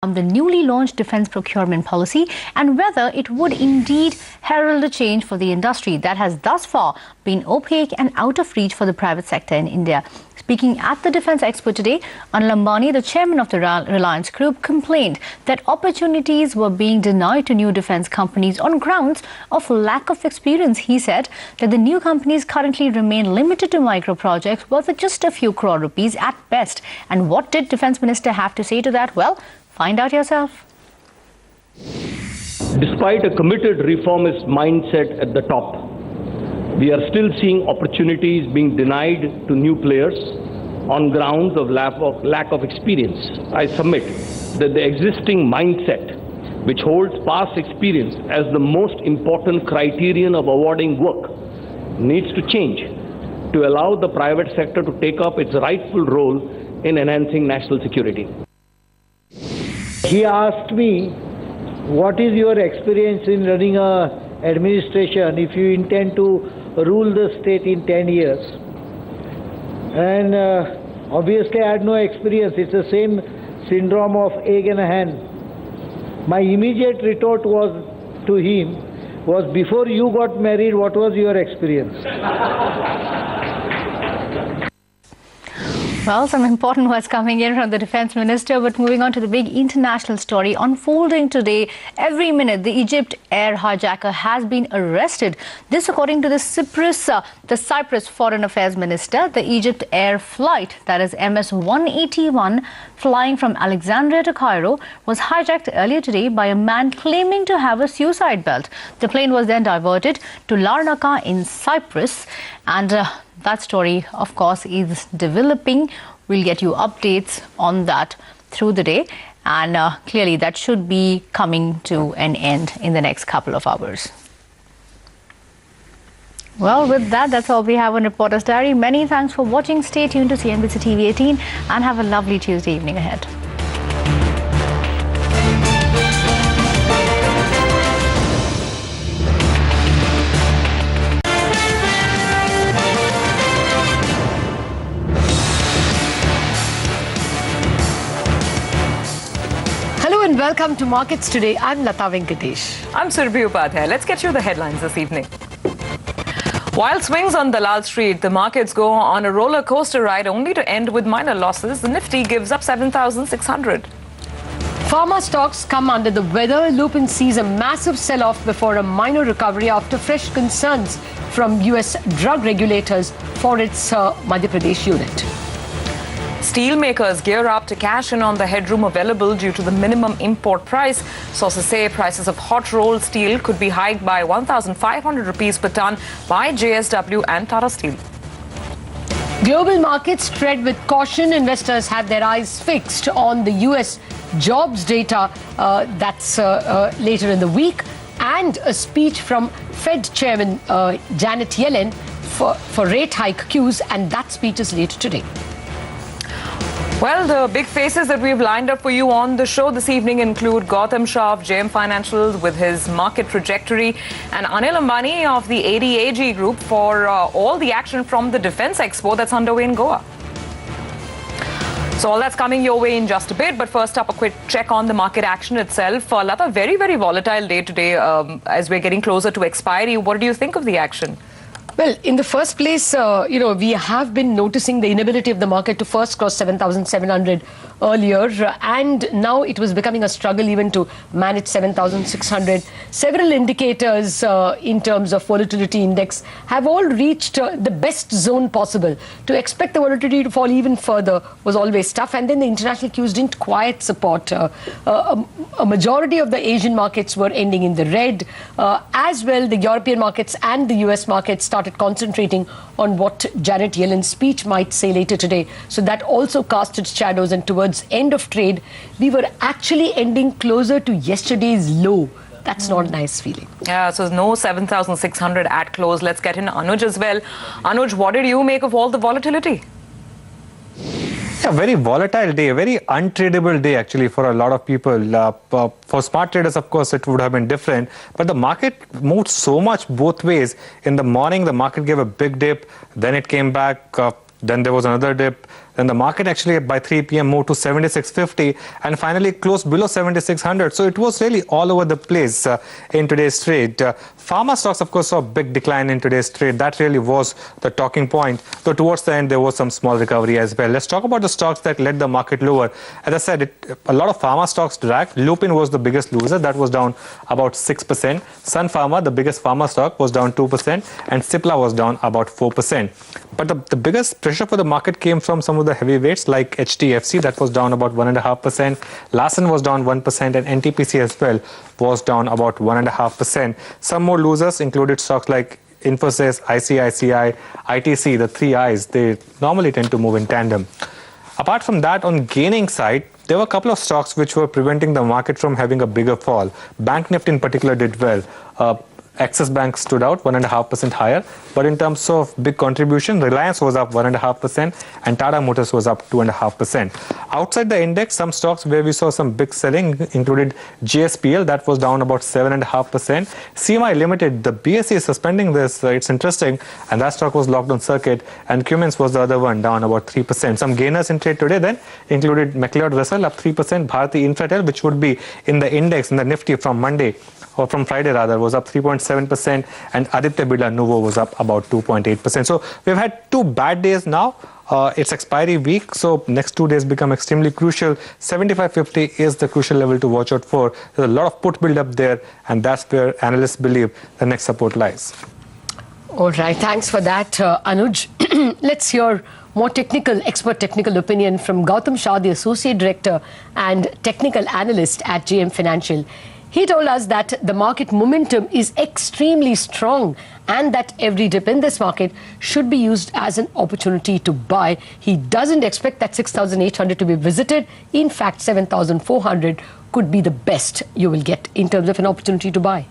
the newly launched defense procurement policy and whether it would indeed herald a change for the industry that has thus far been opaque and out of reach for the private sector in India. Speaking at the Defence Expo today, Anil Ambani, the chairman of the Reliance Group, complained that opportunities were being denied to new defence companies on grounds of lack of experience. He said that the new companies currently remain limited to micro projects worth just a few crore rupees at best. And what did Defence Minister have to say to that? Well, find out yourself. Despite a committed reformist mindset at the top, we are still seeing opportunities being denied to new players on grounds of lack of experience. I submit that the existing mindset, which holds past experience as the most important criterion of awarding work, needs to change to allow the private sector to take up its rightful role in enhancing national security. He asked me, what is your experience in running a administration if you intend to rule the state in 10 years? And obviously I had no experience. It's the same syndrome of egg and a hen. My immediate retort was to him was, before you got married, what was your experience? Well, some important words coming in from the Defence Minister, but moving on to the big international story unfolding today. Every minute, the Egypt air hijacker has been arrested. This according to the Cyprus Foreign Affairs Minister. The Egypt Air flight, that is MS-181, flying from Alexandria to Cairo, was hijacked earlier today by a man claiming to have a suicide belt. The plane was then diverted to Larnaca in Cyprus, and that story, of course, is developing. We'll get you updates on that through the day. And clearly, that should be coming to an end in the next couple of hours. Well, with that, that's all we have on Reporter's Diary. Many thanks for watching. Stay tuned to CNBC TV 18 and have a lovely Tuesday evening ahead. Welcome to Markets Today. I'm Lata Venkatesh. I'm Surbhi Upadhyay. Let's get you the headlines this evening. While swings on Dalal Street, the markets go on a roller coaster ride only to end with minor losses. The Nifty gives up 7,600. Pharma stocks come under the weather. Lupin sees a massive sell-off before a minor recovery after fresh concerns from US drug regulators for its Madhya Pradesh unit. Steelmakers gear up to cash in on the headroom available due to the minimum import price. Sources say prices of hot rolled steel could be hiked by 1,500 rupees per ton by JSW and Tata Steel. Global markets tread with caution. Investors have their eyes fixed on the US jobs data that's later in the week, and a speech from Fed Chairman Janet Yellen for rate hike cues, and that speech is later today. Well, the big faces that we've lined up for you on the show this evening include Gautam Shah of JM Financial with his market trajectory, and Anil Ambani of the APG Group for all the action from the Defence Expo that's underway in Goa. So all that's coming your way in just a bit, but first up, a quick check on the market action itself. Lata, very, very volatile day today as we're getting closer to expiry. What do you think of the action? Well, in the first place, we have been noticing the inability of the market to first cross 7,700 earlier, and now it was becoming a struggle even to manage 7,600. Several indicators in terms of volatility index have all reached the best zone possible. To expect the volatility to fall even further was always tough, and then the international cues didn't quite support. A majority of the Asian markets were ending in the red. As well, the European markets and the US markets started concentrating on what Janet Yellen's speech might say later today. So that also cast its shadows, and towards end of trade, we were actually ending closer to yesterday's low. That's not a nice feeling. Yeah, so no 7,600 at close. Let's get in Anuj as well. Anuj, what did you make of all the volatility? A very volatile day, a very untradable day actually for a lot of people. For smart traders, of course, it would have been different. But the market moved so much both ways. In the morning, the market gave a big dip. Then it came back. Then there was another dip. Then the market actually by 3 p.m. moved to 76.50 and finally closed below 7600. So it was really all over the place in today's trade. Pharma stocks, of course, saw a big decline in today's trade. That really was the talking point. Though towards the end, there was some small recovery as well. Let's talk about the stocks that led the market lower. As I said, a lot of pharma stocks dragged. Lupin was the biggest loser. That was down about 6%. Sun Pharma, the biggest pharma stock, was down 2%. And Cipla was down about 4%. But the biggest pressure for the market came from some of the heavyweights like HDFC. That was down about 1.5%. Larsen was down 1%. And NTPC as well was down about 1.5%. Some more losers included stocks like Infosys, ICICI, ITC, the three I's. They normally tend to move in tandem. Apart from that, on gaining side, there were a couple of stocks which were preventing the market from having a bigger fall. Bank Nifty in particular did well. Axis Bank stood out 1.5% higher. But in terms of big contribution, Reliance was up 1.5% and Tata Motors was up 2.5%. Outside the index, some stocks where we saw some big selling included GSPL, that was down about 7.5%. CMI Limited, the BSE is suspending this, it's interesting, and that stock was locked on circuit. And Cummins was the other one, down about 3%. Some gainers in trade today then included McLeod Russell up 3%, Bharti Infratel, which would be in the index, in the Nifty from Monday, or from Friday rather, was up 3.7%, and Aditya Birla Nuvo was up about 2.8%. So we've had 2 bad days now. It's expiry week, so next 2 days become extremely crucial. 75.50 is the crucial level to watch out for. There's a lot of put build up there, and that's where analysts believe the next support lies. All right, thanks for that, Anuj. Let's hear more expert technical opinion from Gautam Shah, the Associate Director and Technical Analyst at JM Financial. He told us that the market momentum is extremely strong and that every dip in this market should be used as an opportunity to buy. He doesn't expect that 6,800 to be visited. In fact, 7,400 could be the best you will get in terms of an opportunity to buy.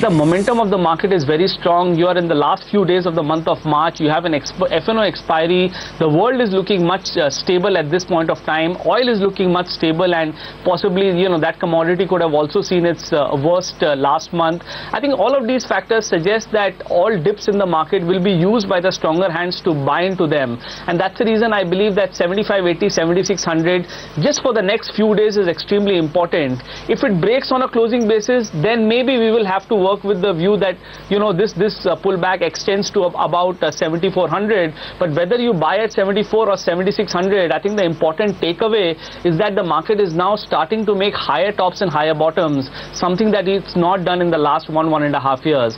The momentum of the market is very strong. You are in the last few days of the month of March. You have an F&O expiry. The world is looking much stable at this point of time. Oil is looking much stable, and possibly, that commodity could have also seen its worst last month. I think all of these factors suggest that all dips in the market will be used by the stronger hands to buy into them. And that's the reason I believe that 75.80, 7600 just for the next few days is extremely important. If it breaks on a closing basis, then maybe we will have to work with the view that this pullback extends to about 7400. But whether you buy at 74 or 7600, I think the important takeaway is that the market is now starting to make higher tops and higher bottoms, something that it's not done in the last 1.5 years.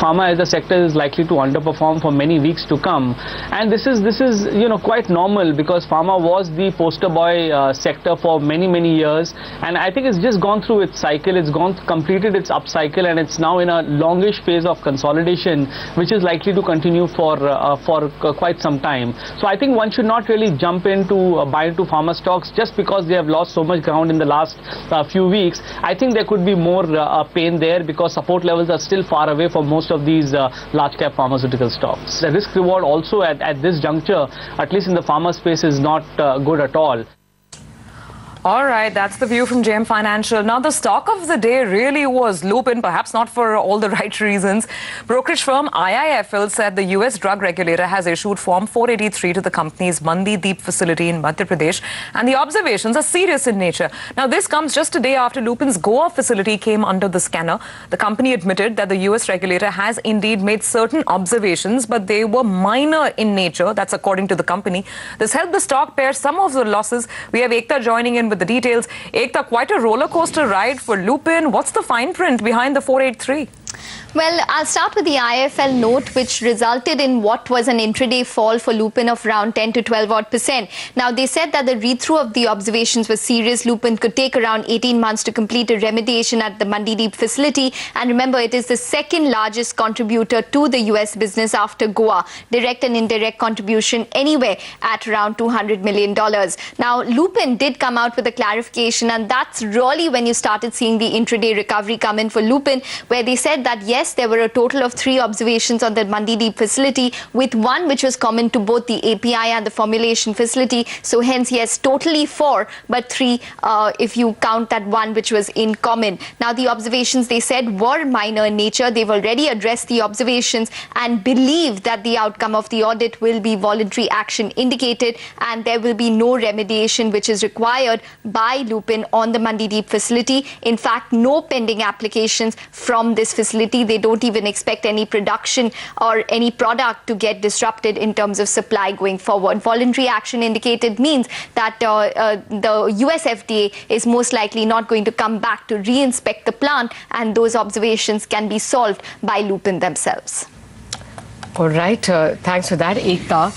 Pharma as a sector is likely to underperform for many weeks to come, and this is quite normal because pharma was the poster boy sector for many years, and I think it's just gone through its cycle. It's completed its upcycle, and it's now in a longish phase of consolidation, which is likely to continue for quite some time. So I think one should not really jump into buy into pharma stocks just because they have lost so much ground in the last few weeks. I think there could be more pain there because support levels are still far away for most of these large cap pharmaceutical stocks. The risk reward also at this juncture, at least in the pharma space, is not good at all. All right, that's the view from JM Financial. Now, the stock of the day really was Lupin, perhaps not for all the right reasons. Brokerage firm IIFL said the US drug regulator has issued Form 483 to the company's Mandideep facility in Madhya Pradesh, and the observations are serious in nature. Now, this comes just a day after Lupin's Goa facility came under the scanner. The company admitted that the US regulator has indeed made certain observations, but they were minor in nature. That's according to the company. This helped the stock pare some of the losses. We have Ekta joining in with the details. Ekta, quite a roller coaster ride for Lupin. What's the fine print behind the 483? Well, I'll start with the IIFL note, which resulted in what was an intraday fall for Lupin of around 10 to 12%. Now, they said that the read-through of the observations was serious. Lupin could take around 18 months to complete a remediation at the Mandideep facility. And remember, it is the second largest contributor to the US business after Goa. Direct and indirect contribution anywhere at around $200 million. Now, Lupin did come out with a clarification, and that's really when you started seeing the intraday recovery come in for Lupin, where they said said that yes, there were a total of 3 observations on the Mandideep facility, with 1 which was common to both the API and the formulation facility. So hence, yes, totally 4, but 3 if you count that 1 which was in common. Now, the observations, they said, were minor in nature. They've already addressed the observations and believe that the outcome of the audit will be voluntary action indicated, and there will be no remediation which is required by Lupin on the Mandideep facility. In fact, no pending applications from this facility. They don't even expect any production or any product to get disrupted in terms of supply going forward. Voluntary action indicated means that the US FDA is most likely not going to come back to re-inspect the plant, and those observations can be solved by Lupin themselves. All right, thanks for that, Ekta.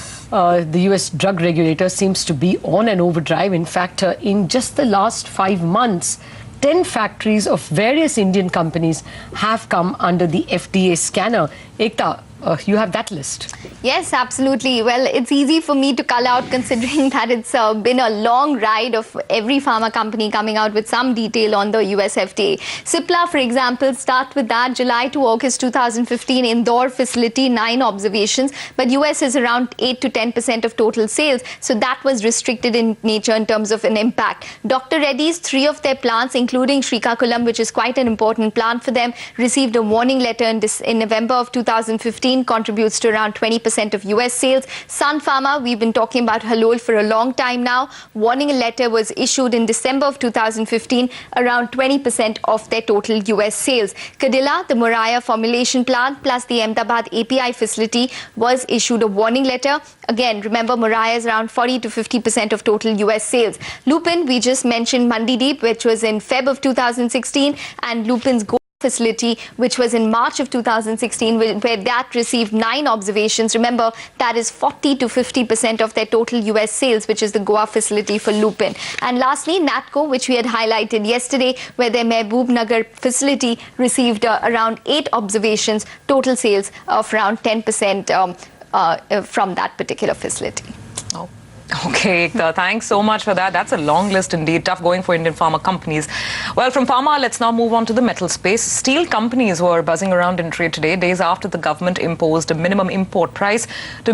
The US drug regulator seems to be on an overdrive. In fact, in just the last 5 months, 10 factories of various Indian companies have come under the FDA scanner. Ekta, you have that list. Yes, absolutely. Well, it's easy for me to cull out considering that it's been a long ride of every pharma company coming out with some detail on the US FDA. Cipla, for example, start with that. July to August 2015, Indore facility, 9 observations, but US is around 8 to 10% of total sales. So that was restricted in nature in terms of an impact. Dr. Reddy's, 3 of their plants, including Srikakulam, which is quite an important plant for them, received a warning letter in November of 2015. Contributes to around 20% of US sales. Sun Pharma, we've been talking about Halol for a long time now. Warning letter was issued in December of 2015, around 20% of their total US sales. Cadila, the Moraiya formulation plant, plus the Ahmedabad API facility, was issued a warning letter. Again, remember, Moraiya is around 40 to 50% of total US sales. Lupin, we just mentioned Mandideep, which was in Feb of 2016, and Lupin's facility, which was in March of 2016, where that received 9 observations. Remember, that is 40 to 50% of their total US sales, which is the Goa facility for Lupin. And lastly, Natco, which we had highlighted yesterday, where their Mehboob Nagar facility received around 8 observations, total sales of around 10% from that particular facility. Oh. Okay, Ekta, thanks so much for that. That's a long list indeed. Tough going for Indian pharma companies. Well, from pharma, let's now move on to the metal space. Steel companies were buzzing around in trade today, days after the government imposed a minimum import price to